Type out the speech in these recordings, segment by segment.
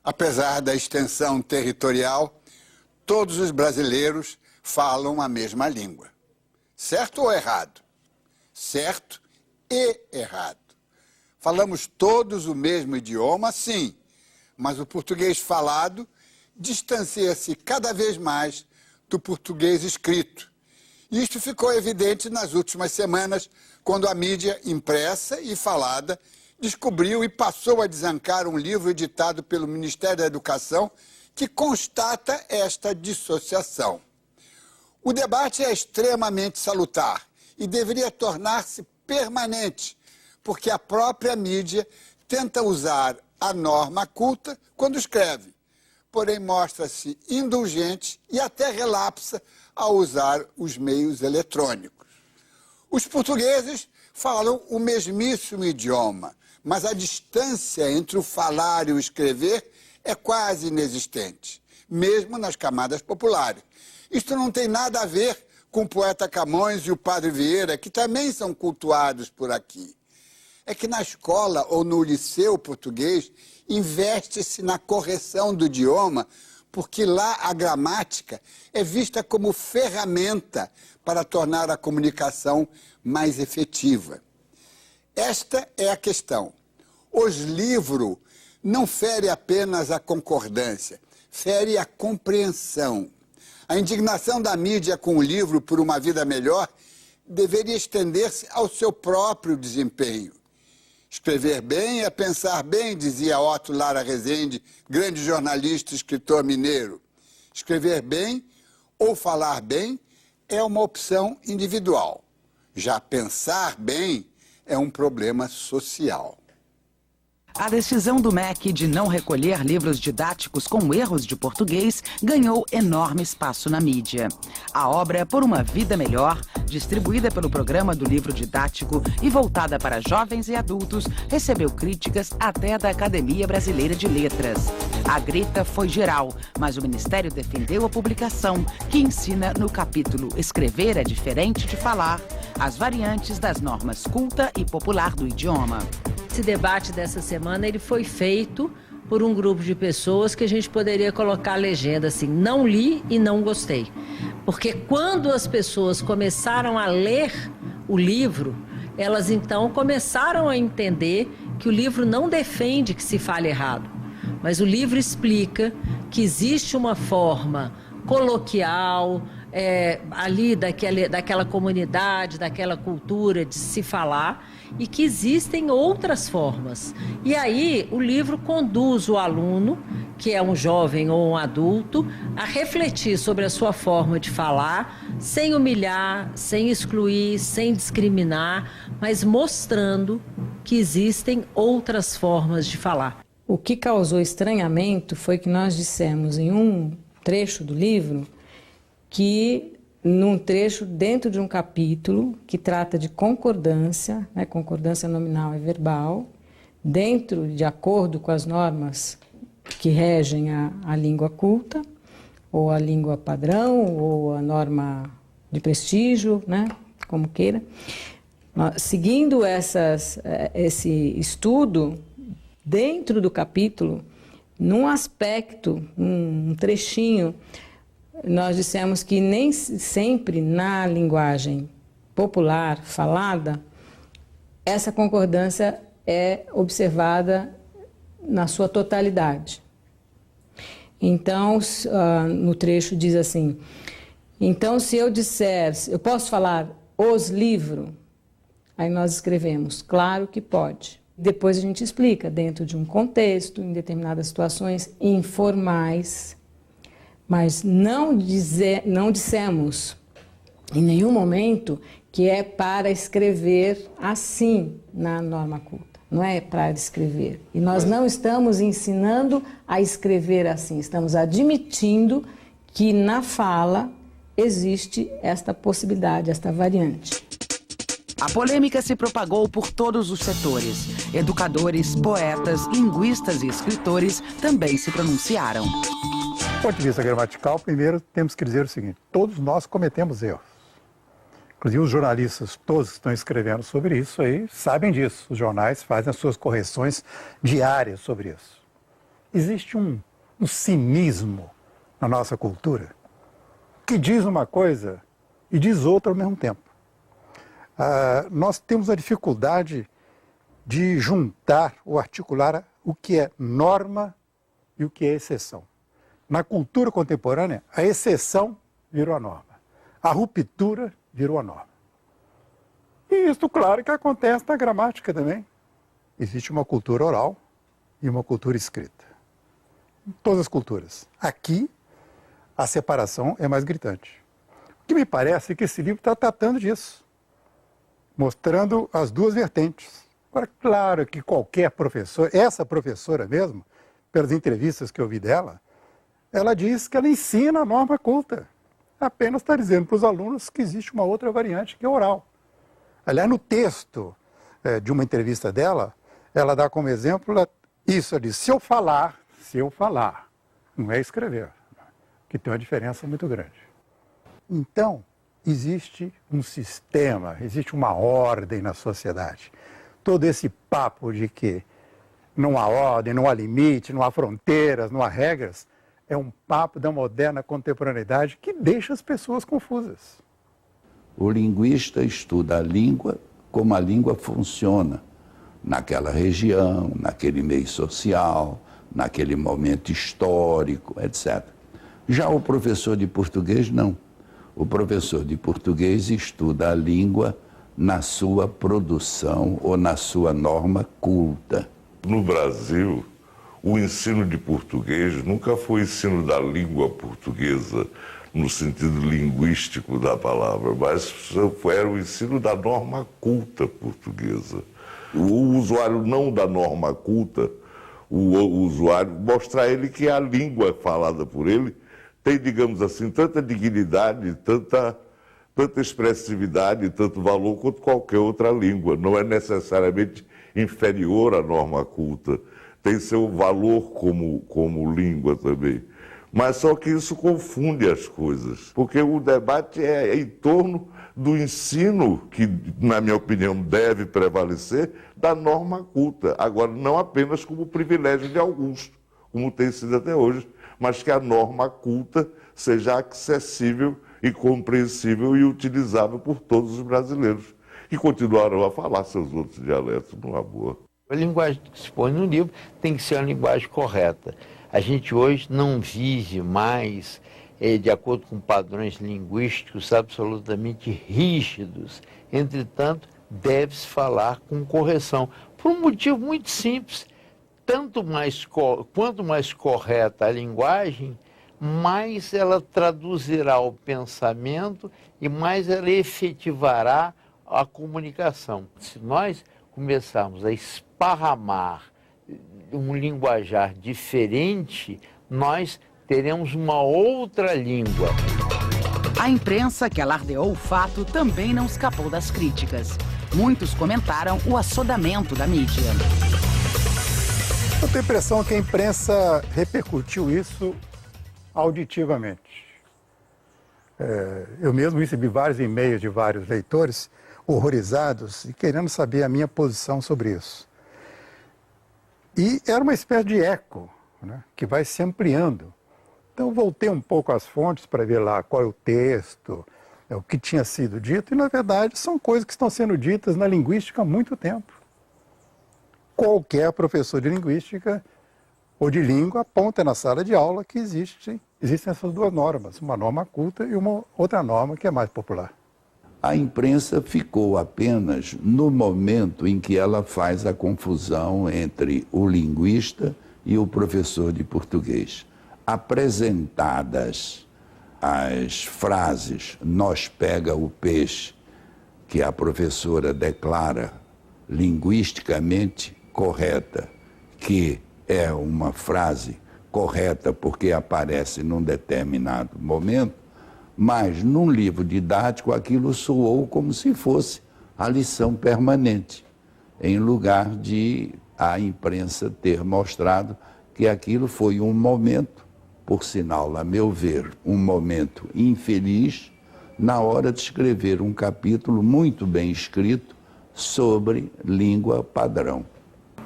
Apesar da extensão territorial, todos os brasileiros falam a mesma língua. Certo ou errado? Certo e errado. Falamos todos o mesmo idioma, sim, mas o português falado distancia-se cada vez mais do português escrito. Isto ficou evidente nas últimas semanas, quando a mídia impressa e falada descobriu e passou a desancar um livro editado pelo Ministério da Educação que constata esta dissociação. O debate é extremamente salutar e deveria tornar-se permanente, porque a própria mídia tenta usar a norma culta quando escreve, porém mostra-se indulgente e até relapsa ao usar os meios eletrônicos. Os portugueses falam o mesmíssimo idioma, mas a distância entre o falar e o escrever é quase inexistente, mesmo nas camadas populares. Isto não tem nada a ver com o poeta Camões e o padre Vieira, que também são cultuados por aqui. É que na escola ou no liceu português investe-se na correção do idioma, porque lá a gramática é vista como ferramenta para tornar a comunicação mais efetiva. Esta é a questão. Os livros não ferem apenas a concordância, ferem a compreensão. A indignação da mídia com o livro por uma vida melhor deveria estender-se ao seu próprio desempenho. Escrever bem é pensar bem, dizia Otto Lara Rezende, grande jornalista e escritor mineiro. Escrever bem ou falar bem é uma opção individual. Já pensar bem é um problema social. A decisão do MEC de não recolher livros didáticos com erros de português ganhou enorme espaço na mídia. A obra Por uma Vida Melhor, distribuída pelo Programa do Livro Didático e voltada para jovens e adultos, recebeu críticas até da Academia Brasileira de Letras. A grita foi geral, mas o Ministério defendeu a publicação, que ensina no capítulo Escrever é diferente de falar, as variantes das normas culta e popular do idioma. Esse debate dessa semana ele foi feito por um grupo de pessoas que a gente poderia colocar a legenda assim, não li e não gostei. Porque quando as pessoas começaram a ler o livro, elas então começaram a entender que o livro não defende que se fale errado, mas o livro explica que existe uma forma coloquial, ali daquela comunidade, daquela cultura de se falar, e que existem outras formas. E aí o livro conduz o aluno, que é um jovem ou um adulto, a refletir sobre a sua forma de falar, sem humilhar, sem excluir, sem discriminar, mas mostrando que existem outras formas de falar. O que causou estranhamento foi que nós dissemos em um trecho do livro que num trecho dentro de um capítulo que trata de concordância, né, concordância nominal e verbal, dentro de acordo com as normas que regem a língua culta, ou a língua padrão, ou a norma de prestígio, né, como queira. Seguindo esse estudo, dentro do capítulo, num aspecto, um trechinho, nós dissemos que nem sempre na linguagem popular, falada, essa concordância é observada na sua totalidade. Então, no trecho diz assim, então se eu disser, eu posso falar os livros? Aí nós escrevemos, claro que pode. Depois a gente explica, dentro de um contexto, em determinadas situações informais, mas não dissemos em nenhum momento que é para escrever assim na norma culta. Não é para escrever. E nós não estamos ensinando a escrever assim, estamos admitindo que na fala existe esta possibilidade, esta variante. A polêmica se propagou por todos os setores. Educadores, poetas, linguistas e escritores também se pronunciaram. Do ponto de vista gramatical, primeiro temos que dizer o seguinte, todos nós cometemos erros. Inclusive os jornalistas, todos que estão escrevendo sobre isso aí, sabem disso. Os jornais fazem as suas correções diárias sobre isso. existe um cinismo na nossa cultura que diz uma coisa e diz outra ao mesmo tempo. Nós temos a dificuldade de juntar ou articular o que é norma e o que é exceção. Na cultura contemporânea, a exceção virou a norma. A ruptura virou a norma. E isso, claro, que acontece na gramática também. Existe uma cultura oral e uma cultura escrita. Em todas as culturas. Aqui, a separação é mais gritante. O que me parece é que esse livro está tratando disso, mostrando as duas vertentes. Agora, claro que qualquer professor, essa professora mesmo, pelas entrevistas que eu vi dela, ela diz que ela ensina a norma culta. Apenas está dizendo para os alunos que existe uma outra variante que é oral. Aliás, no texto de uma entrevista dela, ela dá como exemplo isso, ela diz, se eu falar, não é escrever, que tem uma diferença muito grande. Então, existe um sistema, existe uma ordem na sociedade. Todo esse papo de que não há ordem, não há limite, não há fronteiras, não há regras, é um papo da moderna contemporaneidade que deixa as pessoas confusas. O linguista estuda a língua como a língua funciona naquela região, naquele meio social, naquele momento histórico, etc. Já o professor de português, não. O professor de português estuda a língua na sua produção ou na sua norma culta. No Brasil, o ensino de português nunca foi ensino da língua portuguesa, no sentido linguístico da palavra, mas era o ensino da norma culta portuguesa. O usuário não da norma culta, o usuário, mostrar a ele que a língua falada por ele tem, digamos assim, tanta dignidade, tanta expressividade, tanto valor quanto qualquer outra língua. Não é necessariamente inferior à norma culta, tem seu valor como língua também. Mas só que isso confunde as coisas, porque o debate é em torno do ensino, que, na minha opinião, deve prevalecer, da norma culta. Agora, não apenas como privilégio de alguns, como tem sido até hoje, mas que a norma culta seja acessível e compreensível e utilizável por todos os brasileiros, que continuarão a falar seus outros dialetos numa boa. A linguagem que se põe no livro tem que ser uma linguagem correta. A gente hoje não vive mais de acordo com padrões linguísticos absolutamente rígidos. Entretanto, deve-se falar com correção, por um motivo muito simples. Quanto mais correta a linguagem, mais ela traduzirá o pensamento e mais ela efetivará a comunicação. Se nós começarmos a esparramar um linguajar diferente, nós teremos uma outra língua. A imprensa que alardeou o fato também não escapou das críticas. Muitos comentaram o assodamento da mídia. Eu tenho a impressão que a imprensa repercutiu isso auditivamente. Eu mesmo recebi vários e-mails de vários leitores horrorizados e querendo saber a minha posição sobre isso. E era uma espécie de eco, né, que vai se ampliando. Então eu voltei um pouco às fontes para ver lá qual é o texto, o que tinha sido dito, e na verdade são coisas que estão sendo ditas na linguística há muito tempo. Qualquer professor de linguística ou de língua aponta na sala de aula que existem essas duas normas, uma norma culta e uma outra norma que é mais popular. A imprensa ficou apenas no momento em que ela faz a confusão entre o linguista e o professor de português. Apresentadas as frases "nós pega o peixe", que a professora declara linguisticamente correta, que é uma frase correta porque aparece num determinado momento, mas num livro didático aquilo soou como se fosse a lição permanente, em lugar de a imprensa ter mostrado que aquilo foi um momento, por sinal, a meu ver, um momento infeliz, na hora de escrever um capítulo muito bem escrito sobre língua padrão.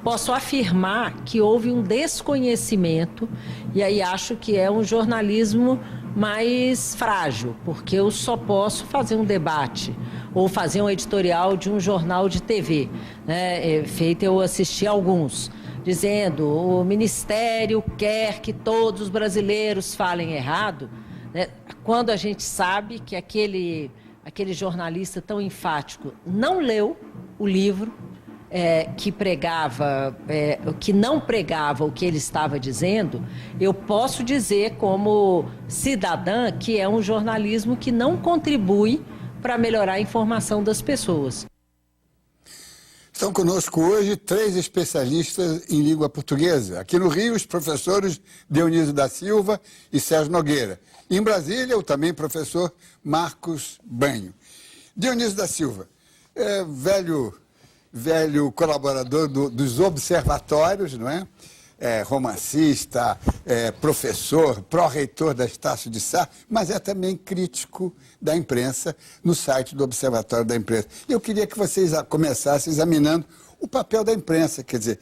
posso afirmar que houve um desconhecimento, e aí acho que é um jornalismo mais frágil, porque eu só posso fazer um debate ou fazer um editorial de um jornal de TV, né? Feito, eu assisti alguns, dizendo o Ministério quer que todos os brasileiros falem errado, né? Quando a gente sabe que aquele jornalista tão enfático não leu o livro, que não pregava o que ele estava dizendo, eu posso dizer como cidadã que é um jornalismo que não contribui para melhorar a informação das pessoas. Estão conosco hoje 3 especialistas em língua portuguesa. Aqui no Rio, os professores Dionísio da Silva e Sérgio Nogueira. Em Brasília, o também professor Marcos Banho. Dionísio da Silva, velho colaborador dos observatórios, não é? Romancista, professor, pró-reitor da Estácio de Sá, mas é também crítico da imprensa no site do Observatório da Imprensa. Eu queria que vocês começassem examinando o papel da imprensa, quer dizer,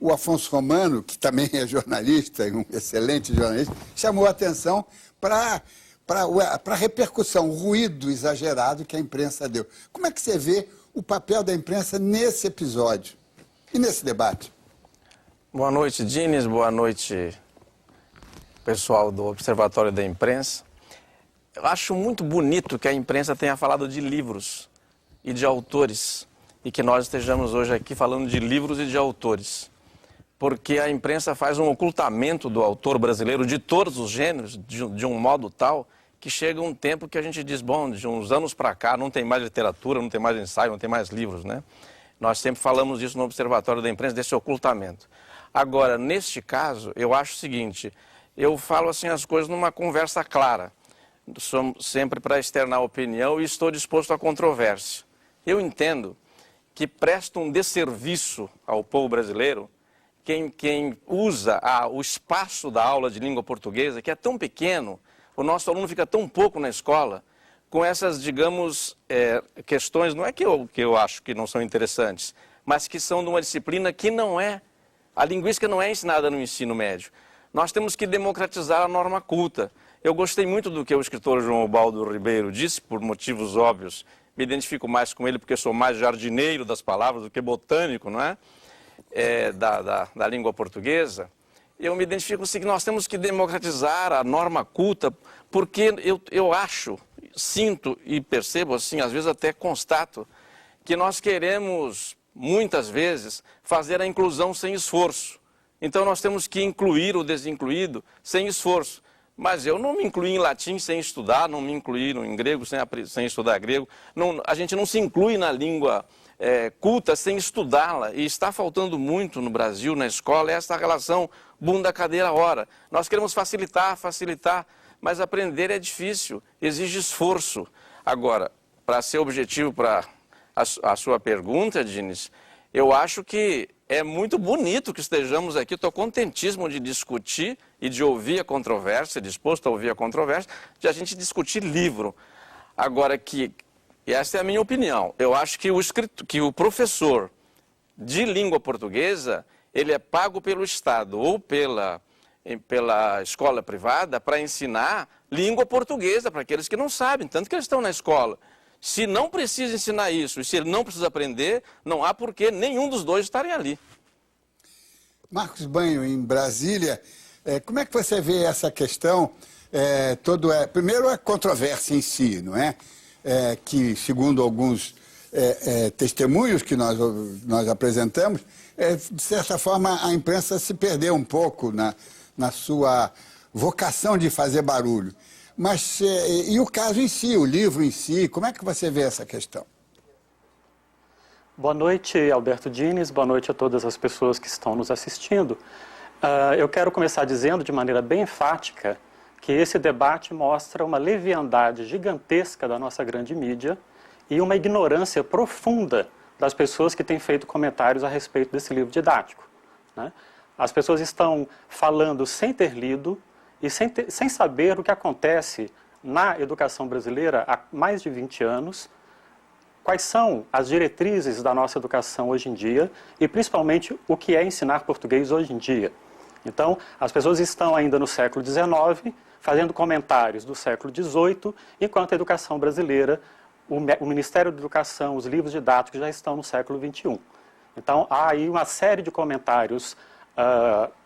o Afonso Romano, que também é jornalista, um excelente jornalista, chamou a atenção para a repercussão, o ruído exagerado que a imprensa deu. Como é que você vê o papel da imprensa nesse episódio e nesse debate? Boa noite, Diniz. Boa noite, pessoal do Observatório da Imprensa. Eu acho muito bonito que a imprensa tenha falado de livros e de autores e que nós estejamos hoje aqui falando de livros e de autores, porque a imprensa faz um ocultamento do autor brasileiro de todos os gêneros de um modo tal que chega um tempo que a gente diz, bom, de uns anos para cá não tem mais literatura, não tem mais ensaio, não tem mais livros, né? Nós sempre falamos disso no Observatório da Imprensa, desse ocultamento. Agora, neste caso, eu acho o seguinte, eu falo assim as coisas numa conversa clara, sou sempre para externar opinião e estou disposto à controvérsia. Eu entendo que presta um desserviço ao povo brasileiro quem usa o espaço da aula de língua portuguesa, que é tão pequeno, o nosso aluno fica tão pouco na escola, com essas, digamos, questões, não é que eu acho que não são interessantes, mas que são de uma disciplina que não é, a linguística não é ensinada no ensino médio. Nós temos que democratizar a norma culta. Eu gostei muito do que o escritor João Ubaldo Ribeiro disse, por motivos óbvios, me identifico mais com ele porque sou mais jardineiro das palavras do que botânico, não é? Da língua portuguesa. Eu me identifico com o seguinte, nós temos que democratizar a norma culta, porque eu acho, sinto e percebo assim, às vezes até constato, que nós queremos, muitas vezes, fazer a inclusão sem esforço. Então nós temos que incluir o desincluído sem esforço. Mas eu não me incluí em latim sem estudar, não me incluí em grego sem estudar grego. A gente não se inclui na língua culta sem estudá-la. E está faltando muito no Brasil, na escola, essa relação bunda, cadeira, hora. Nós queremos facilitar, mas aprender é difícil, exige esforço. Agora, para ser objetivo para a sua pergunta, Diniz, eu acho que é muito bonito que estejamos aqui, estou contentíssimo de discutir e de ouvir a controvérsia, disposto a ouvir a controvérsia, de a gente discutir livro. Agora, e essa é a minha opinião, eu acho que o professor de língua portuguesa, ele é pago pelo Estado ou pela escola privada para ensinar língua portuguesa para aqueles que não sabem, tanto que eles estão na escola. Se não precisa ensinar isso e se ele não precisa aprender, não há por que nenhum dos dois estarem ali. Marcos Banho, em Brasília, como é que você vê essa questão? Primeiro, a controvérsia em si, não é? Que, segundo alguns testemunhos que nós apresentamos, de certa forma, a imprensa se perdeu um pouco na sua vocação de fazer barulho. Mas, e o caso em si, o livro em si, como é que você vê essa questão? Boa noite, Alberto Diniz, boa noite a todas as pessoas que estão nos assistindo. Eu quero começar dizendo de maneira bem enfática que esse debate mostra uma leviandade gigantesca da nossa grande mídia e uma ignorância profunda das pessoas que têm feito comentários a respeito desse livro didático, né? As pessoas estão falando sem ter lido e sem saber o que acontece na educação brasileira há mais de 20 anos, quais são as diretrizes da nossa educação hoje em dia e, principalmente, o que é ensinar português hoje em dia. Então, as pessoas estão ainda no século XIX, fazendo comentários do século XVIII, enquanto a educação brasileira, o Ministério da Educação, os livros didáticos já estão no século XXI. Então, há aí uma série de comentários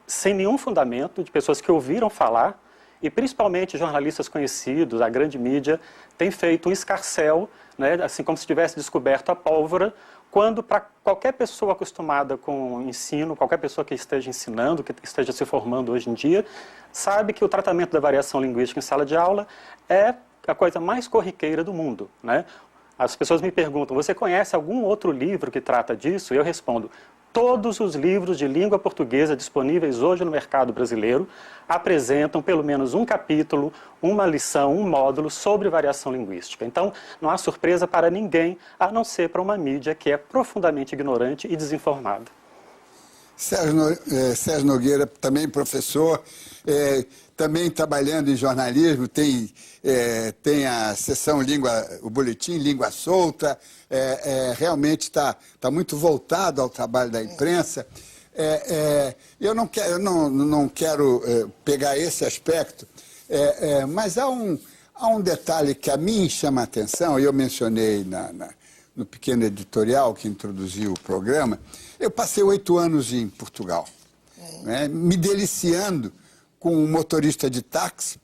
sem nenhum fundamento, de pessoas que ouviram falar, e principalmente jornalistas conhecidos, a grande mídia, tem feito um escarcéu, né, assim como se tivesse descoberto a pólvora, quando para qualquer pessoa acostumada com o ensino, qualquer pessoa que esteja ensinando, que esteja se formando hoje em dia, sabe que o tratamento da variação linguística em sala de aula é a coisa mais corriqueira do mundo, né? As pessoas me perguntam, você conhece algum outro livro que trata disso? E eu respondo, todos os livros de língua portuguesa disponíveis hoje no mercado brasileiro apresentam pelo menos um capítulo, uma lição, um módulo sobre variação linguística. Então, não há surpresa para ninguém, a não ser para uma mídia que é profundamente ignorante e desinformada. Sérgio Nogueira, também professor, também trabalhando em jornalismo, tem a seção o boletim Língua Solta, realmente está muito voltado ao trabalho da imprensa. Eu não quero pegar esse aspecto, mas há um detalhe que a mim chama a atenção, e eu mencionei no pequeno editorial que introduziu o programa. Eu passei 8 anos em Portugal, né, me deliciando com um motorista de táxi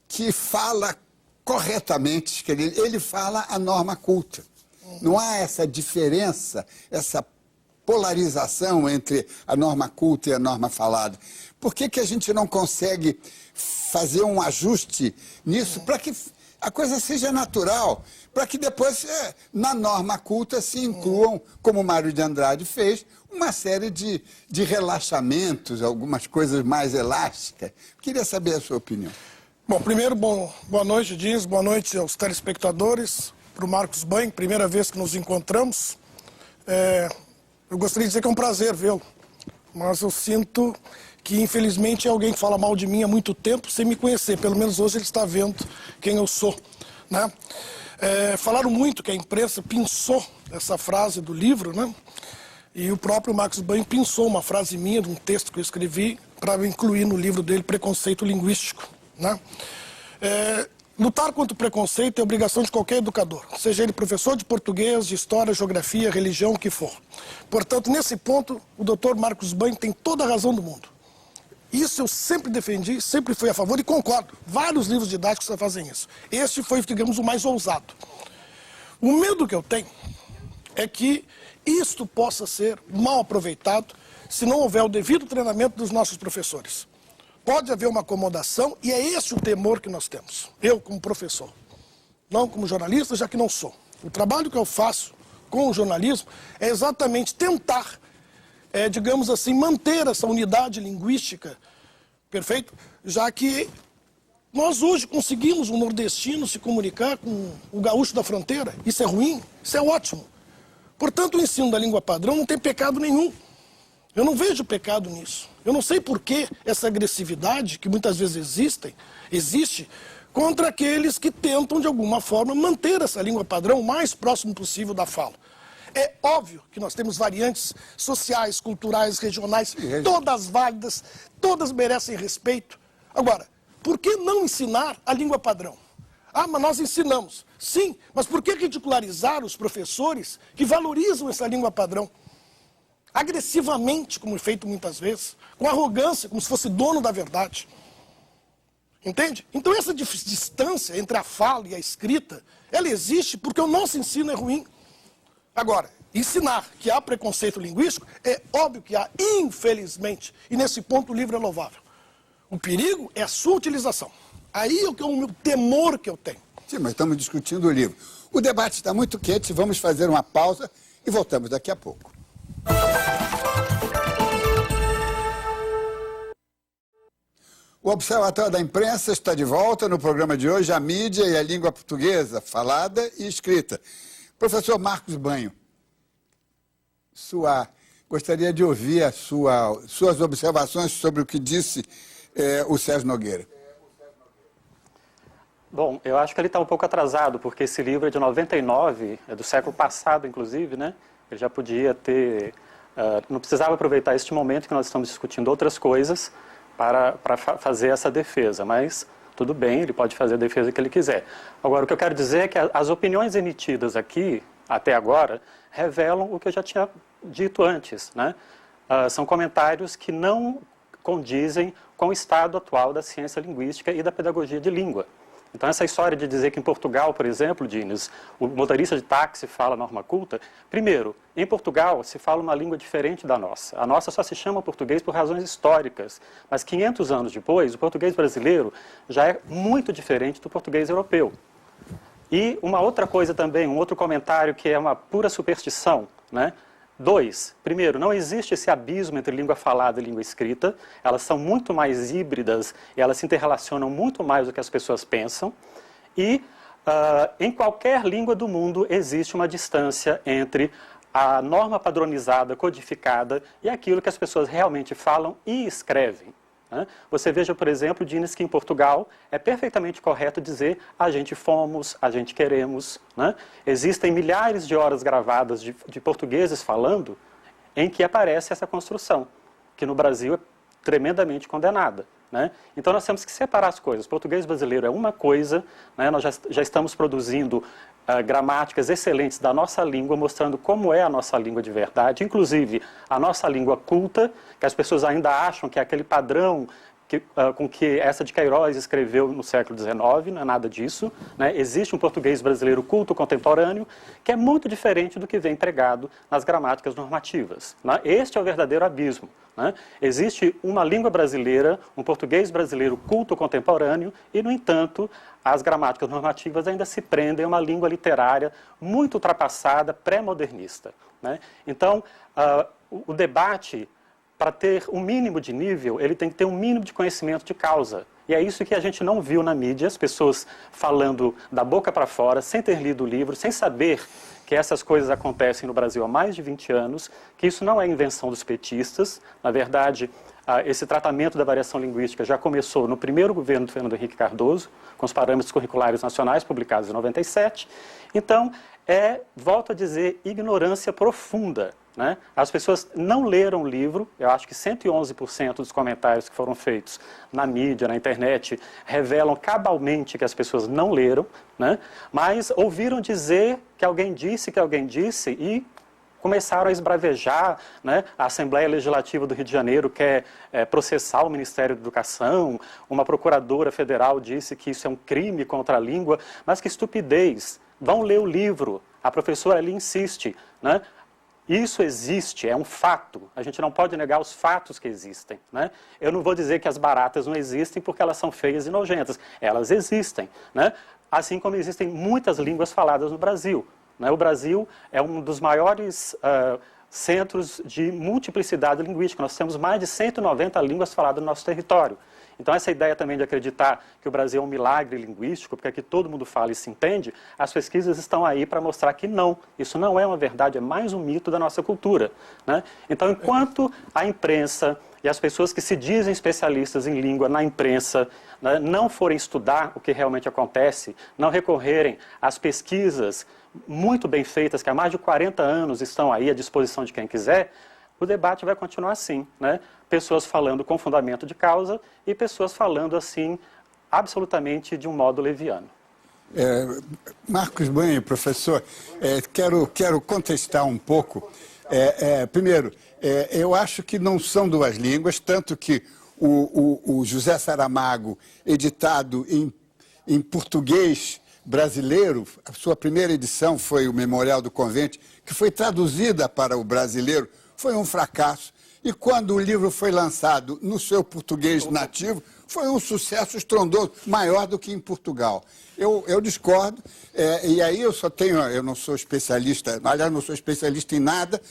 que fala corretamente, que ele fala a norma culta. Não há essa diferença, essa polarização entre a norma culta e a norma falada. Por que a gente não consegue fazer um ajuste nisso para que a coisa seja natural, para que depois, na norma culta, se incluam, como o Mário de Andrade fez, uma série de relaxamentos, algumas coisas mais elásticas. Queria saber a sua opinião. Bom, primeiro, boa noite, Diniz, boa noite aos telespectadores, para o Marcos Banho, primeira vez que nos encontramos. Eu gostaria de dizer que é um prazer vê-lo, mas eu sinto que, infelizmente, é alguém que fala mal de mim há muito tempo, sem me conhecer. Pelo menos hoje ele está vendo quem eu sou, né? Falaram muito que a imprensa pinçou essa frase do livro, né? E o próprio Marcos Banho pinçou uma frase minha de um texto que eu escrevi para incluir no livro dele Preconceito Linguístico, né? Lutar contra o preconceito é obrigação de qualquer educador, seja ele professor de português, de história, geografia, religião, o que for. Portanto, nesse ponto, o doutor Marcos Banho tem toda a razão do mundo. Isso eu sempre defendi, sempre fui a favor e concordo. Vários livros didáticos fazem isso. Este foi, digamos, o mais ousado. O medo que eu tenho é que isto possa ser mal aproveitado se não houver o devido treinamento dos nossos professores. Pode haver uma acomodação e é esse o temor que nós temos. Eu, como professor, não como jornalista, já que não sou. O trabalho que eu faço com o jornalismo é exatamente tentar, digamos assim, manter essa unidade linguística, perfeito? Já que nós hoje conseguimos um nordestino se comunicar com o gaúcho da fronteira. Isso é ruim? Isso é ótimo. Portanto, o ensino da língua padrão não tem pecado nenhum. Eu não vejo pecado nisso. Eu não sei por que essa agressividade, que muitas vezes existe, contra aqueles que tentam, de alguma forma, manter essa língua padrão o mais próximo possível da fala. É óbvio que nós temos variantes sociais, culturais, regionais, todas válidas, todas merecem respeito. Agora, por que não ensinar a língua padrão? Ah, mas nós ensinamos. Sim, mas por que ridicularizar os professores que valorizam essa língua padrão? Agressivamente, como é feito muitas vezes, com arrogância, como se fosse dono da verdade. Entende? Então essa distância entre a fala e a escrita, ela existe porque o nosso ensino é ruim. Agora, ensinar que há preconceito linguístico, é óbvio que há, infelizmente, e nesse ponto o livro é louvável. O perigo é a sua utilização. Aí é o meu temor que eu tenho. Sim, mas estamos discutindo o livro. O debate está muito quente, vamos fazer uma pausa e voltamos daqui a pouco. O Observatório da Imprensa está de volta no programa de hoje, a mídia e a língua portuguesa, falada e escrita. Professor Marcos Banho, gostaria de ouvir as suas observações sobre o que disse o Sérgio Nogueira. Bom, eu acho que ele está um pouco atrasado, porque esse livro é de 99, é do século passado, inclusive, né? Ele já podia ter... não precisava aproveitar este momento que nós estamos discutindo outras coisas para fazer essa defesa, mas tudo bem, ele pode fazer a defesa que ele quiser. Agora, o que eu quero dizer é que as opiniões emitidas aqui, até agora, revelam o que eu já tinha dito antes, né? São comentários que não condizem com o estado atual da ciência linguística e da pedagogia de língua. Então, essa história de dizer que em Portugal, por exemplo, Dines, o motorista de táxi fala norma culta, primeiro, em Portugal se fala uma língua diferente da nossa. A nossa só se chama português por razões históricas, mas 500 anos depois, o português brasileiro já é muito diferente do português europeu. E uma outra coisa também, um outro comentário que é uma pura superstição, né? 2, primeiro, não existe esse abismo entre língua falada e língua escrita, elas são muito mais híbridas e elas se interrelacionam muito mais do que as pessoas pensam. E em qualquer língua do mundo existe uma distância entre a norma padronizada, codificada e aquilo que as pessoas realmente falam e escrevem. Você veja, por exemplo, Dines, que em Portugal é perfeitamente correto dizer a gente fomos, a gente queremos. Né? Existem milhares de horas gravadas de portugueses falando em que aparece essa construção, que no Brasil é tremendamente condenada. Né? Então nós temos que separar as coisas. O português brasileiro é uma coisa, né? Nós já estamos produzindo gramáticas excelentes da nossa língua, mostrando como é a nossa língua de verdade, inclusive a nossa língua culta, que as pessoas ainda acham que é aquele padrão com que essa de Queiroz escreveu no século XIX, não é nada disso. Né? Existe um português brasileiro culto contemporâneo, que é muito diferente do que vem pregado nas gramáticas normativas. Né? Este é o verdadeiro abismo. Né? Existe uma língua brasileira, um português brasileiro culto contemporâneo, e, no entanto, as gramáticas normativas ainda se prendem a uma língua literária muito ultrapassada, pré-modernista. Né? Então, o debate, para ter um mínimo de nível, ele tem que ter um mínimo de conhecimento de causa. E é isso que a gente não viu na mídia, as pessoas falando da boca para fora, sem ter lido o livro, sem saber que essas coisas acontecem no Brasil há mais de 20 anos, que isso não é invenção dos petistas. Na verdade, esse tratamento da variação linguística já começou no primeiro governo do Fernando Henrique Cardoso, com os parâmetros curriculares nacionais publicados em 97. Então, volto a dizer, ignorância profunda. Né? As pessoas não leram o livro, eu acho que 111% dos comentários que foram feitos na mídia, na internet, revelam cabalmente que as pessoas não leram, né? Mas ouviram dizer que alguém disse e começaram a esbravejar. Né? A Assembleia Legislativa do Rio de Janeiro quer processar o Ministério da Educação, uma procuradora federal disse que isso é um crime contra a língua, mas que estupidez, vão ler o livro, a professora ali insiste, né? Isso existe, é um fato. A gente não pode negar os fatos que existem. Né? Eu não vou dizer que as baratas não existem porque elas são feias e nojentas. Elas existem. Né? Assim como existem muitas línguas faladas no Brasil. Né? O Brasil é um dos maiores centros de multiplicidade linguística. Nós temos mais de 190 línguas faladas no nosso território. Então, essa ideia também de acreditar que o Brasil é um milagre linguístico, porque aqui todo mundo fala e se entende, as pesquisas estão aí para mostrar que não. Isso não é uma verdade, é mais um mito da nossa cultura. Né? Então, enquanto a imprensa e as pessoas que se dizem especialistas em língua na imprensa, né, não forem estudar o que realmente acontece, não recorrerem às pesquisas muito bem feitas, que há mais de 40 anos estão aí à disposição de quem quiser, o debate vai continuar assim, né? Pessoas falando com fundamento de causa e pessoas falando assim, absolutamente de um modo leviano. Marcos Banho, professor, quero contestar um pouco. Primeiro, eu acho que não são duas línguas, tanto que o José Saramago, editado em português brasileiro, a sua primeira edição foi o Memorial do Convente, que foi traduzida para o brasileiro, foi um fracasso. E quando o livro foi lançado no seu português nativo, foi um sucesso estrondoso, maior do que em Portugal. Eu discordo, e aí eu não sou especialista, aliás, não sou especialista em nada,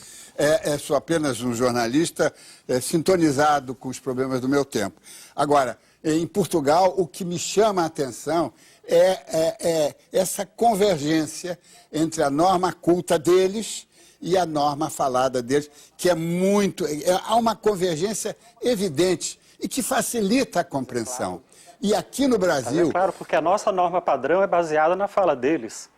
sou apenas um jornalista sintonizado com os problemas do meu tempo. Agora, em Portugal, o que me chama a atenção é essa convergência entre a norma culta deles e a norma falada deles, que é muito... há uma convergência evidente e que facilita a compreensão. E aqui no Brasil... É claro, porque a nossa norma padrão é baseada na fala deles.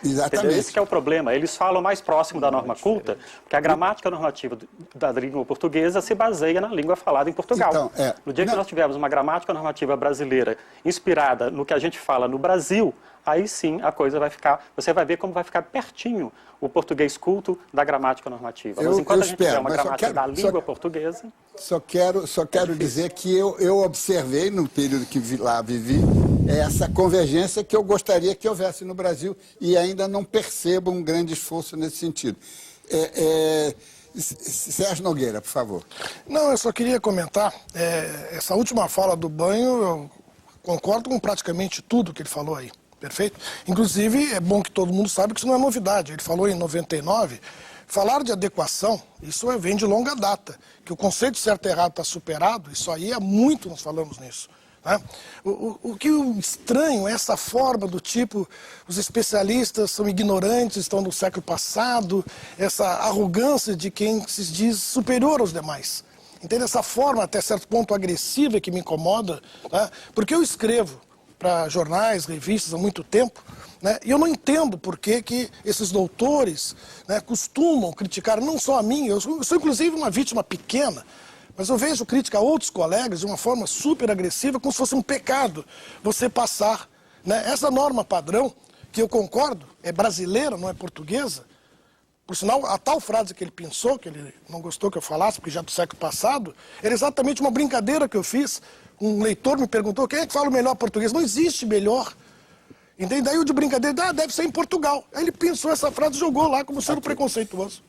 Exatamente. Esse que é o problema. Eles falam mais próximo da norma culta, porque a gramática normativa da língua portuguesa se baseia na língua falada em Portugal. Então, no dia que nós tivermos uma gramática normativa brasileira inspirada no que a gente fala no Brasil, aí sim a coisa vai ficar... Você vai ver como vai ficar pertinho o português culto da gramática normativa. Mas enquanto a gente tiver uma gramática da língua portuguesa... Só quero dizer que eu observei, no período que lá vivi, essa convergência que eu gostaria que houvesse no Brasil e ainda não percebo um grande esforço nesse sentido. Sérgio Nogueira, por favor. Não, eu só queria comentar, essa última fala do Banho, eu concordo com praticamente tudo que ele falou aí, perfeito? Inclusive, é bom que todo mundo saiba que isso não é novidade, ele falou em 99, falar de adequação, isso vem de longa data, que o conceito de certo e errado está superado, isso aí há muito nós falamos nisso. Né? O que eu estranho é essa forma do tipo, os especialistas são ignorantes, estão no século passado, essa arrogância de quem se diz superior aos demais. Entende? Essa forma, até certo ponto, agressiva que me incomoda, né? Porque eu escrevo para jornais, revistas há muito tempo, né? E eu não entendo por que esses doutores, né, costumam criticar não só a mim, eu sou inclusive uma vítima pequena, mas eu vejo crítica a outros colegas de uma forma super agressiva, como se fosse um pecado você passar, né, essa norma padrão, que eu concordo, é brasileira, não é portuguesa. Por sinal, a tal frase que ele pensou, que ele não gostou que eu falasse, porque já do século passado, era exatamente uma brincadeira que eu fiz. Um leitor me perguntou, quem é que fala o melhor português? Não existe melhor. Entende? Daí eu de brincadeira, deve ser em Portugal. Aí ele pensou essa frase e jogou lá como sendo preconceituoso.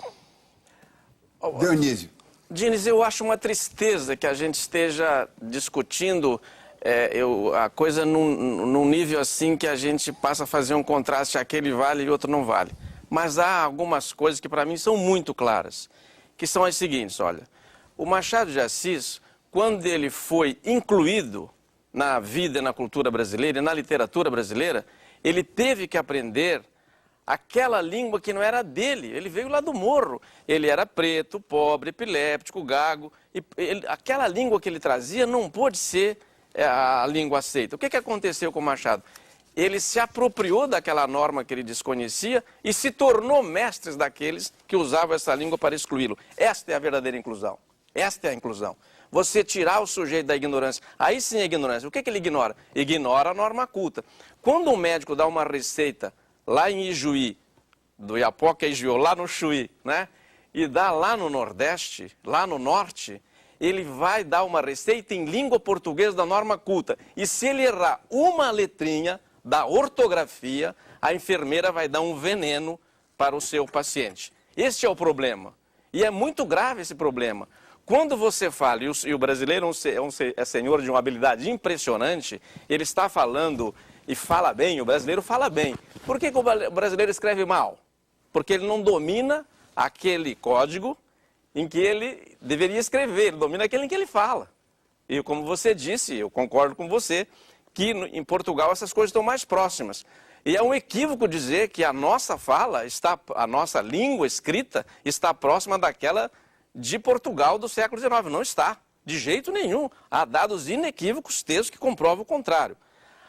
Dionísio. Diniz, eu acho uma tristeza que a gente esteja discutindo a coisa num nível assim que a gente passa a fazer um contraste, aquele vale e outro não vale. Mas há algumas coisas que para mim são muito claras, que são as seguintes, olha. O Machado de Assis, quando ele foi incluído na vida e na cultura brasileira e na literatura brasileira, ele teve que aprender aquela língua que não era dele. Ele veio lá do morro. Ele era preto, pobre, epiléptico, gago. Aquela língua que ele trazia não pôde ser a língua aceita. O que aconteceu com o Machado? Ele se apropriou daquela norma que ele desconhecia e se tornou mestre daqueles que usavam essa língua para excluí-lo. Esta é a verdadeira inclusão. Esta é a inclusão. Você tirar o sujeito da ignorância. Aí sim é ignorância. O que ele ignora? Ignora a norma culta. Quando um médico dá uma receita lá em Ijuí, do Iapoca a Ijuí, lá no Chuí, né? E dá lá no Nordeste, lá no Norte, ele vai dar uma receita em língua portuguesa da norma culta. E se ele errar uma letrinha da ortografia, a enfermeira vai dar um veneno para o seu paciente. Este é o problema. E é muito grave esse problema. Quando você fala, e o brasileiro é senhor de uma habilidade impressionante, ele está falando e fala bem, o brasileiro fala bem. Por que o brasileiro escreve mal? Porque ele não domina aquele código em que ele deveria escrever, ele domina aquele em que ele fala. E como você disse, eu concordo com você, que em Portugal essas coisas estão mais próximas. E é um equívoco dizer que a nossa fala, a nossa língua escrita está próxima daquela de Portugal do século XIX. Não está, de jeito nenhum. Há dados inequívocos, textos que comprovam o contrário.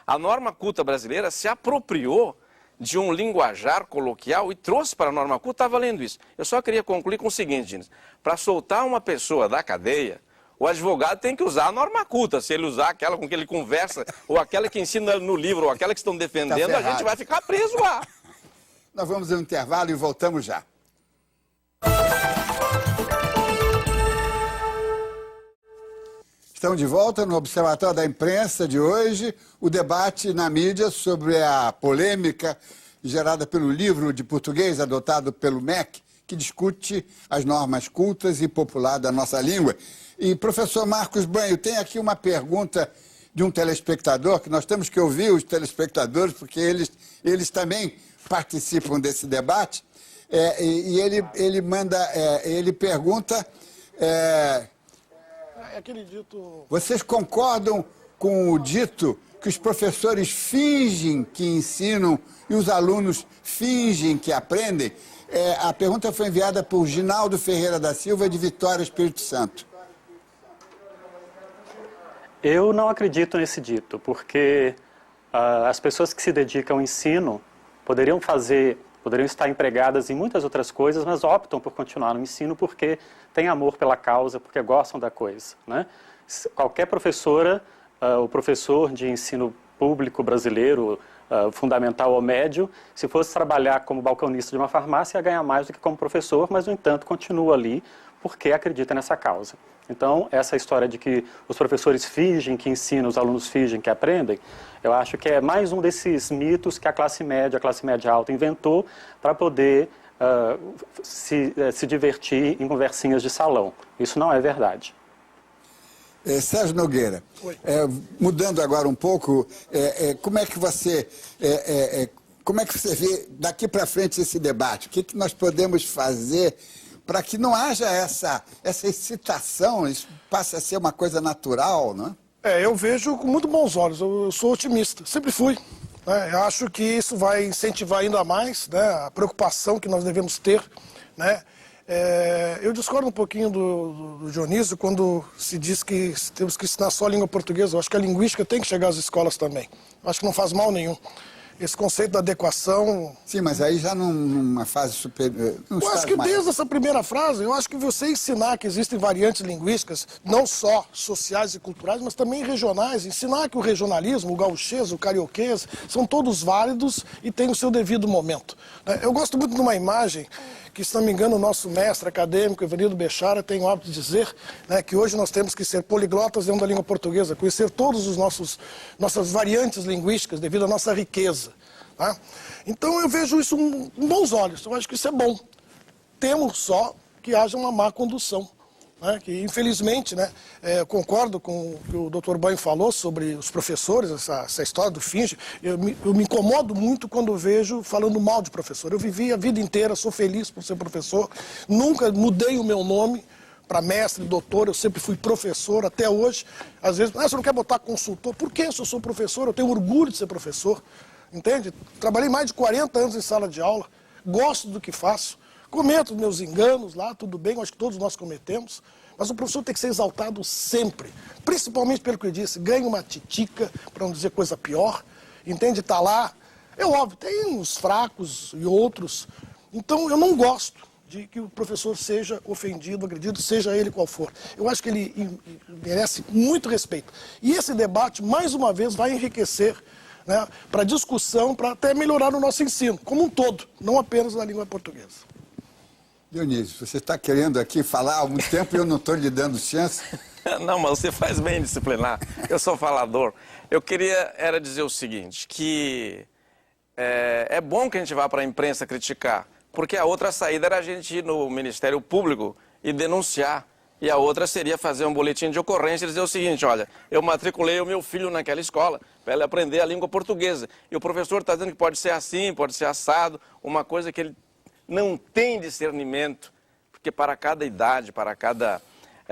A norma culta brasileira se apropriou de um linguajar coloquial e trouxe para a norma culta, está valendo isso. Eu só queria concluir com o seguinte, Diniz. Para soltar uma pessoa da cadeia, o advogado tem que usar a norma culta. Se ele usar aquela com que ele conversa, ou aquela que ensina no livro, ou aquela que estão defendendo, a gente vai ficar preso lá. Nós vamos ao intervalo e voltamos já. Estamos de volta no Observatório da Imprensa de hoje, o debate na mídia sobre a polêmica gerada pelo livro de português adotado pelo MEC, que discute as normas cultas e populares da nossa língua. E, professor Marcos Banho, tem aqui uma pergunta de um telespectador, que nós temos que ouvir os telespectadores, porque eles também participam desse debate, ele pergunta... Vocês concordam com o dito que os professores fingem que ensinam e os alunos fingem que aprendem? A pergunta foi enviada por Ginaldo Ferreira da Silva, de Vitória, Espírito Santo. Eu não acredito nesse dito, porque as pessoas que se dedicam ao ensino poderiam estar empregadas em muitas outras coisas, mas optam por continuar no ensino porque têm amor pela causa, porque gostam da coisa, né? Qualquer professora, o professor de ensino público brasileiro, fundamental ou médio, se fosse trabalhar como balconista de uma farmácia, ia ganhar mais do que como professor, mas, no entanto, continua ali porque acredita nessa causa. Então, essa história de que os professores fingem que ensinam, os alunos fingem que aprendem, eu acho que é mais um desses mitos que a classe média alta inventou para poder se divertir em conversinhas de salão. Isso não é verdade. Sérgio Nogueira, mudando agora um pouco, como é que você vê daqui para frente esse debate? O que nós podemos fazer para que não haja essa excitação, isso passe a ser uma coisa natural, não é? Eu vejo com muito bons olhos, eu sou otimista, sempre fui. Né? Eu acho que isso vai incentivar ainda mais, né, a preocupação que nós devemos ter, né? Eu discordo um pouquinho do Dionísio quando se diz que temos que ensinar só a língua portuguesa. Eu acho que a linguística tem que chegar às escolas também. Eu acho que não faz mal nenhum. Esse conceito da adequação... Sim, mas aí já numa fase superior... Eu acho que desde essa primeira frase, eu acho que você ensinar que existem variantes linguísticas, não só sociais e culturais, mas também regionais, ensinar que o regionalismo, o gauchês, o carioquês, são todos válidos e têm o seu devido momento. Eu gosto muito de uma imagem que, se não me engano, o nosso mestre acadêmico, Evanildo Bechara, tem o hábito de dizer, né, que hoje nós temos que ser poliglotas dentro da língua portuguesa, conhecer todas as nossas variantes linguísticas devido à nossa riqueza. Tá? Então eu vejo isso com bons olhos, eu acho que isso é bom. Temos só que haja uma má condução. Né, que infelizmente, né, concordo com o que o Dr. Banho falou sobre os professores, essa história do finge. Eu me incomodo muito quando vejo falando mal de professor. Eu vivi a vida inteira, sou feliz por ser professor, nunca mudei o meu nome para mestre, doutor, eu sempre fui professor, até hoje. Às vezes, você não quer botar consultor? Por que se eu sou professor? Eu tenho orgulho de ser professor, entende? Trabalhei mais de 40 anos em sala de aula, gosto do que faço. Cometo meus enganos lá, tudo bem, acho que todos nós cometemos, mas o professor tem que ser exaltado sempre, principalmente pelo que eu disse, ganha uma titica, para não dizer coisa pior, entende? Está lá, é óbvio, tem uns fracos e outros, então eu não gosto de que o professor seja ofendido, agredido, seja ele qual for. Eu acho que ele merece muito respeito. E esse debate, mais uma vez, vai enriquecer, né, para discussão, para até melhorar o nosso ensino, como um todo, não apenas na língua portuguesa. Dionísio, você está querendo aqui falar há muito tempo e eu não estou lhe dando chance? Não, mas você faz bem em disciplinar. Eu sou falador. Eu queria dizer o seguinte, que é bom que a gente vá para a imprensa criticar, porque a outra saída era a gente ir no Ministério Público e denunciar. E a outra seria fazer um boletim de ocorrência e dizer o seguinte, olha, eu matriculei o meu filho naquela escola para ele aprender a língua portuguesa. E o professor está dizendo que pode ser assim, pode ser assado, uma coisa que ele não tem discernimento, porque para cada idade, para cada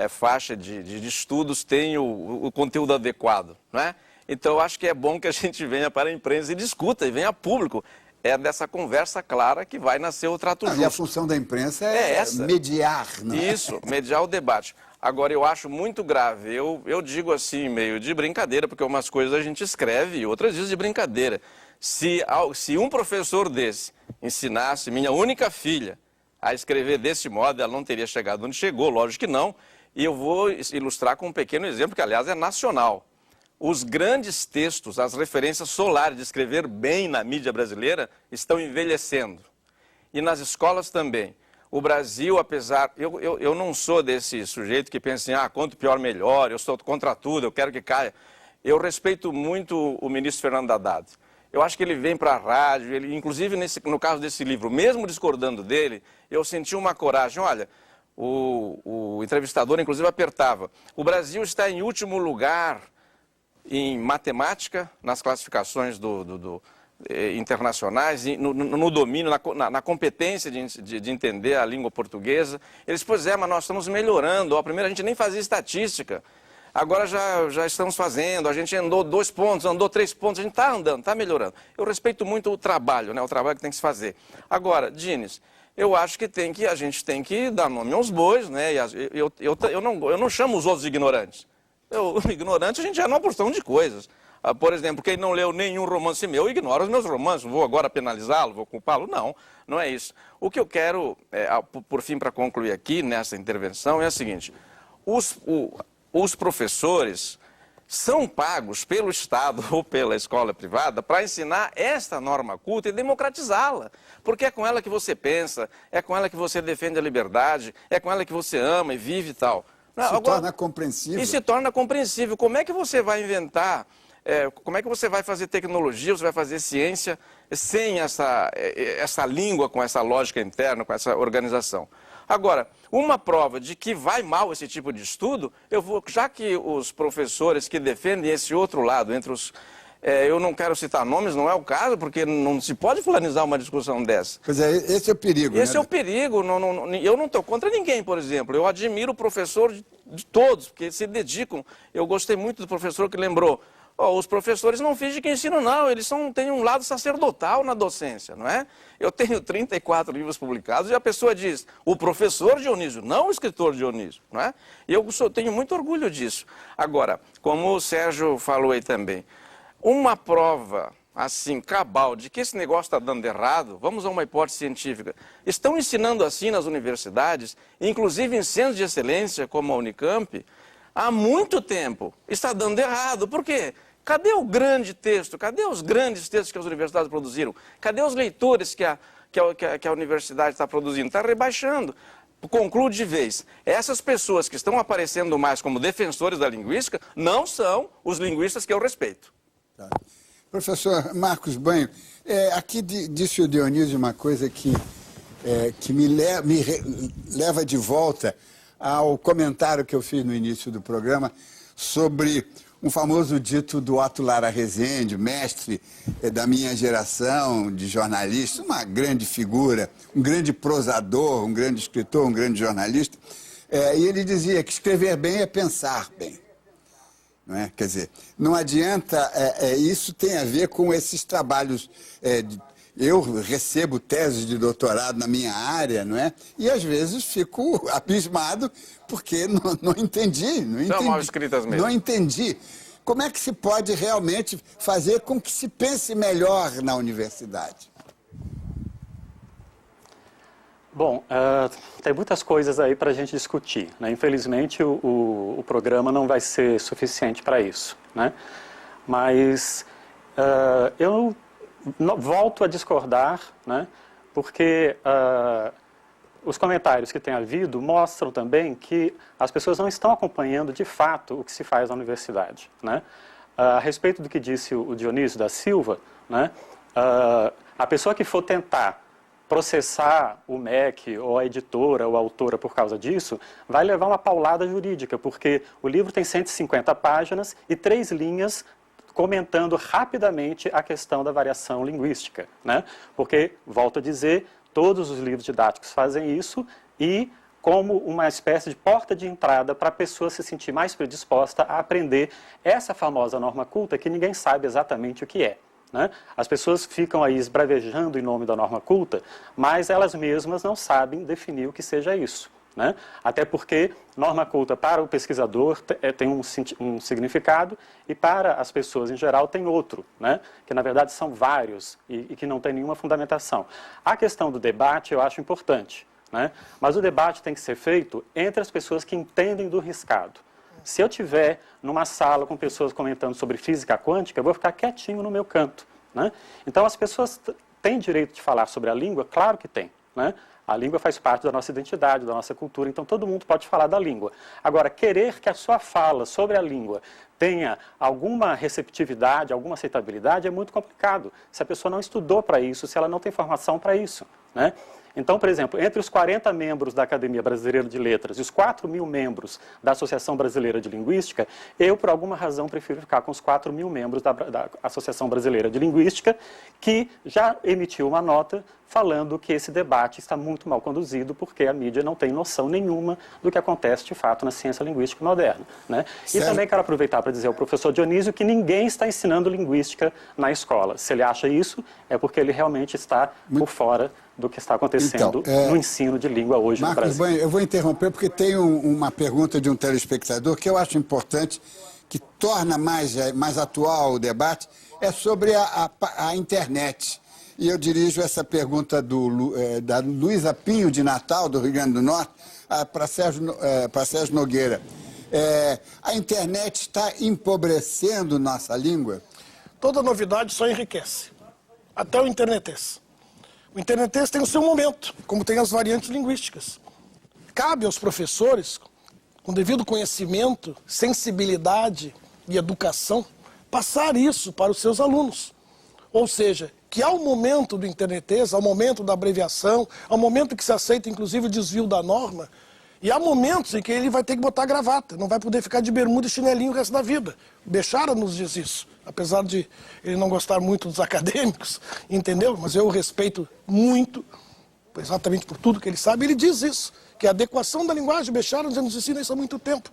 faixa de estudos tem o conteúdo adequado, não é? Então, eu acho que é bom que a gente venha para a imprensa e discuta, e venha a público. É dessa conversa clara que vai nascer o trato justo. E a função da imprensa é essa. Mediar, não é? Isso, mediar o debate. Agora, eu acho muito grave, eu digo assim, meio de brincadeira, porque umas coisas a gente escreve e outras diz de brincadeira. Se um professor desse ensinasse minha única filha a escrever desse modo, ela não teria chegado onde chegou, lógico que não. E eu vou ilustrar com um pequeno exemplo, que aliás é nacional. Os grandes textos, as referências solares de escrever bem na mídia brasileira estão envelhecendo. E nas escolas também. O Brasil, apesar... Eu não sou desse sujeito que pensa assim, quanto pior melhor, eu sou contra tudo, eu quero que caia. Eu respeito muito o ministro Fernando Haddad. Eu acho que ele vem para a rádio, inclusive no caso desse livro, mesmo discordando dele, eu senti uma coragem. Olha, o entrevistador inclusive apertava. O Brasil está em último lugar em matemática, nas classificações internacionais, no domínio, na competência de entender a língua portuguesa. Eles, pois mas nós estamos melhorando. Primeiro a gente nem fazia estatística. Agora já estamos fazendo, a gente andou 2 pontos, andou 3 pontos, a gente está andando, está melhorando. Eu respeito muito o trabalho, né, o trabalho que tem que se fazer. Agora, Dines, eu acho que a gente tem que dar nome aos bois, né? E eu não chamo os outros de ignorantes. Ignorante, a gente é numa porção de coisas. Por exemplo, quem não leu nenhum romance meu, ignora os meus romances. Vou agora penalizá-lo, vou culpá-lo? Não, não é isso. O que eu quero, por fim, para concluir aqui nessa intervenção, é o seguinte. Os professores são pagos pelo Estado ou pela escola privada para ensinar esta norma culta e democratizá-la. Porque é com ela que você pensa, é com ela que você defende a liberdade, é com ela que você ama e vive e tal. Se torna compreensível. E se torna compreensível. Como é que você vai inventar, como é que você vai fazer tecnologia, você vai fazer ciência sem essa língua, com essa lógica interna, com essa organização? Agora, uma prova de que vai mal esse tipo de estudo, já que os professores que defendem esse outro lado, entre os... eu não quero citar nomes, não é o caso, porque não se pode fulanizar uma discussão dessa. Pois é, esse é o perigo. Esse é o perigo. Eu não estou contra ninguém, por exemplo. Eu admiro o professor de todos, porque se dedicam. Eu gostei muito do professor que lembrou. Os professores não fingem que ensinam, não. Eles têm um lado sacerdotal na docência, não é? Eu tenho 34 livros publicados e a pessoa diz, o professor Dionísio, não o escritor Dionísio, não é? E eu tenho muito orgulho disso. Agora, como o Sérgio falou aí também, uma prova, assim, cabal, de que esse negócio está dando errado, vamos a uma hipótese científica. Estão ensinando assim nas universidades, inclusive em centros de excelência, como a Unicamp, há muito tempo. Está dando errado. Por quê? Cadê o grande texto? Cadê os grandes textos que as universidades produziram? Cadê os leitores que a universidade está produzindo? Está rebaixando. Concluo de vez, essas pessoas que estão aparecendo mais como defensores da linguística não são os linguistas que eu respeito. Tá. Professor Marcos Banho, aqui disse o Dionísio uma coisa que me leva de volta ao comentário que eu fiz no início do programa sobre um famoso dito do Otto Lara Rezende, mestre da minha geração de jornalistas, uma grande figura, um grande prosador, um grande escritor, um grande jornalista, e ele dizia que escrever bem é pensar bem. Não é? Quer dizer, não adianta, isso tem a ver com esses trabalhos. Eu recebo teses de doutorado na minha área, não é? E às vezes fico abismado porque não entendi. São mal escritas mesmo. Não entendi. Como é que se pode realmente fazer com que se pense melhor na universidade? Bom, tem muitas coisas aí para a gente discutir, né? Infelizmente, o programa não vai ser suficiente para isso, né? Mas eu volto a discordar, né? Porque os comentários que têm havido mostram também que as pessoas não estão acompanhando de fato o que se faz na universidade, né? A respeito do que disse o Dionísio da Silva, né? A pessoa que for tentar processar o MEC ou a editora ou a autora por causa disso, vai levar uma paulada jurídica, porque o livro tem 150 páginas e 3 linhas comentando rapidamente a questão da variação linguística, né? Porque, volto a dizer, todos os livros didáticos fazem isso e como uma espécie de porta de entrada para a pessoa se sentir mais predisposta a aprender essa famosa norma culta que ninguém sabe exatamente o que é, né? As pessoas ficam aí esbravejando em nome da norma culta, mas elas mesmas não sabem definir o que seja isso, né? Até porque norma culta para o pesquisador tem um significado e para as pessoas em geral tem outro, né? Que na verdade são vários e que não tem nenhuma fundamentação. A questão do debate eu acho importante, né? Mas o debate tem que ser feito entre as pessoas que entendem do riscado. Se eu estiver numa sala com pessoas comentando sobre física quântica, eu vou ficar quietinho no meu canto, né? Então, as pessoas têm direito de falar sobre a língua? Claro que tem, né? A língua faz parte da nossa identidade, da nossa cultura, então todo mundo pode falar da língua. Agora, querer que a sua fala sobre a língua tenha alguma receptividade, alguma aceitabilidade, é muito complicado. Se a pessoa não estudou para isso, se ela não tem formação para isso, né? Então, por exemplo, entre os 40 membros da Academia Brasileira de Letras e os 4.000 membros da Associação Brasileira de Linguística, eu, por alguma razão, prefiro ficar com os 4.000 membros da Associação Brasileira de Linguística, que já emitiu uma nota falando que esse debate está muito mal conduzido porque a mídia não tem noção nenhuma do que acontece de fato na ciência linguística moderna, né? E também quero aproveitar para dizer ao professor Dionísio que ninguém está ensinando linguística na escola. Se ele acha isso, é porque ele realmente está por fora do que está acontecendo no ensino de língua hoje no Brasil. Marcos Banho, eu vou interromper porque tem uma pergunta de um telespectador que eu acho importante, que torna mais atual o debate, é sobre a internet. E eu dirijo essa pergunta da Luísa Pinho, de Natal, do Rio Grande do Norte, para Sérgio Nogueira. A internet está empobrecendo nossa língua? Toda novidade só enriquece, até o internetês. O internetês tem o seu momento, como tem as variantes linguísticas. Cabe aos professores, com devido conhecimento, sensibilidade e educação, passar isso para os seus alunos. Ou seja, que ao momento do internetês, ao momento da abreviação, ao momento que se aceita inclusive o desvio da norma, e há momentos em que ele vai ter que botar gravata, não vai poder ficar de bermuda e chinelinho o resto da vida. Bechara nos diz isso, apesar de ele não gostar muito dos acadêmicos, entendeu? Mas eu o respeito muito, exatamente por tudo que ele sabe, ele diz isso, que a adequação da linguagem, Bechara já nos ensina isso há muito tempo,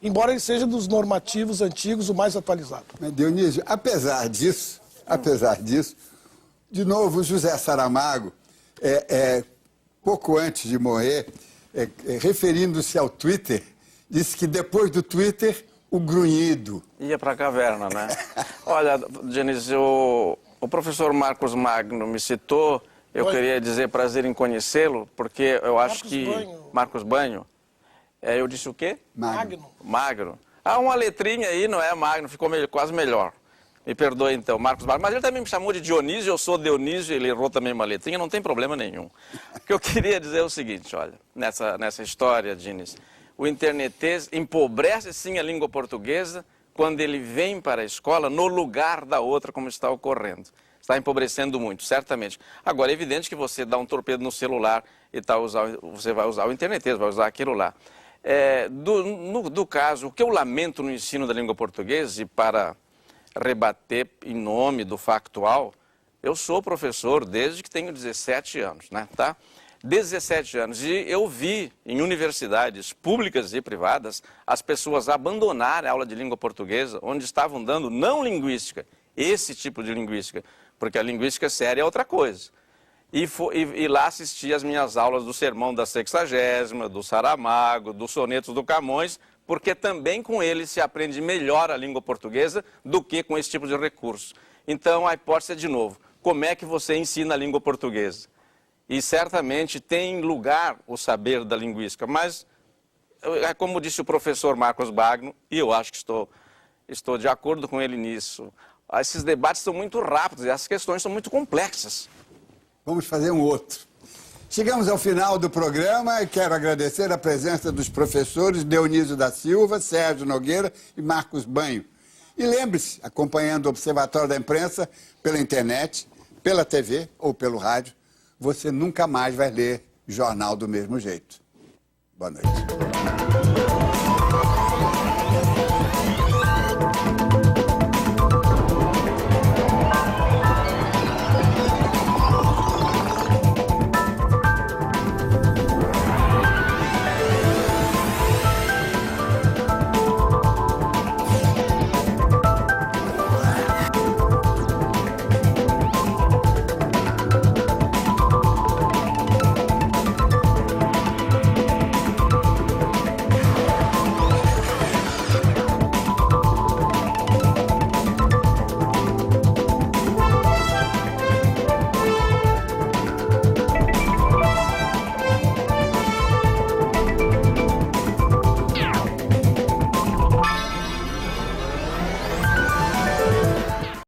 embora ele seja dos normativos antigos o mais atualizado. Mas, Dionísio, apesar disso, de novo, o José Saramago, pouco antes de morrer, referindo-se ao Twitter, disse que depois do Twitter, o grunhido. Ia para a caverna, né? Olha, Dionísio, o professor Marcos Magno me citou, eu queria dizer prazer em conhecê-lo, porque eu acho que... Marcos Banho. Eu disse o quê? Magno. Uma letrinha aí, não é Magno, ficou quase melhor. Me perdoe então, Marcos Magno. Mas ele também me chamou de Dionísio, eu sou Dionísio, ele errou também uma letrinha, não tem problema nenhum. O que eu queria dizer é o seguinte, olha, nessa história, Diniz, o internetês empobrece sim a língua portuguesa quando ele vem para a escola no lugar da outra, como está ocorrendo. Está empobrecendo muito, certamente. Agora, é evidente que você dá um torpedo no celular e você vai usar o internetês, vai usar aquilo lá. Do caso, o que eu lamento no ensino da língua portuguesa, e para rebater em nome do factual, eu sou professor desde que tenho 17 anos, né, tá? 17 anos, e eu vi em universidades públicas e privadas as pessoas abandonarem a aula de língua portuguesa, onde estavam dando não linguística, esse tipo de linguística, porque a linguística séria é outra coisa. E lá assisti às minhas aulas do Sermão da Sexagésima, do Saramago, dos Sonetos do Camões, porque também com ele se aprende melhor a língua portuguesa do que com esse tipo de recurso. Então, a hipótese é, de novo, como é que você ensina a língua portuguesa? E certamente tem lugar o saber da linguística, mas, como disse o professor Marcos Magno, e eu acho que estou de acordo com ele nisso, esses debates são muito rápidos e as questões são muito complexas. Vamos fazer um outro. Chegamos ao final do programa e quero agradecer a presença dos professores Dionísio da Silva, Sérgio Nogueira e Marcos Banho. E lembre-se, acompanhando o Observatório da Imprensa pela internet, pela TV ou pelo rádio, você nunca mais vai ler jornal do mesmo jeito. Boa noite.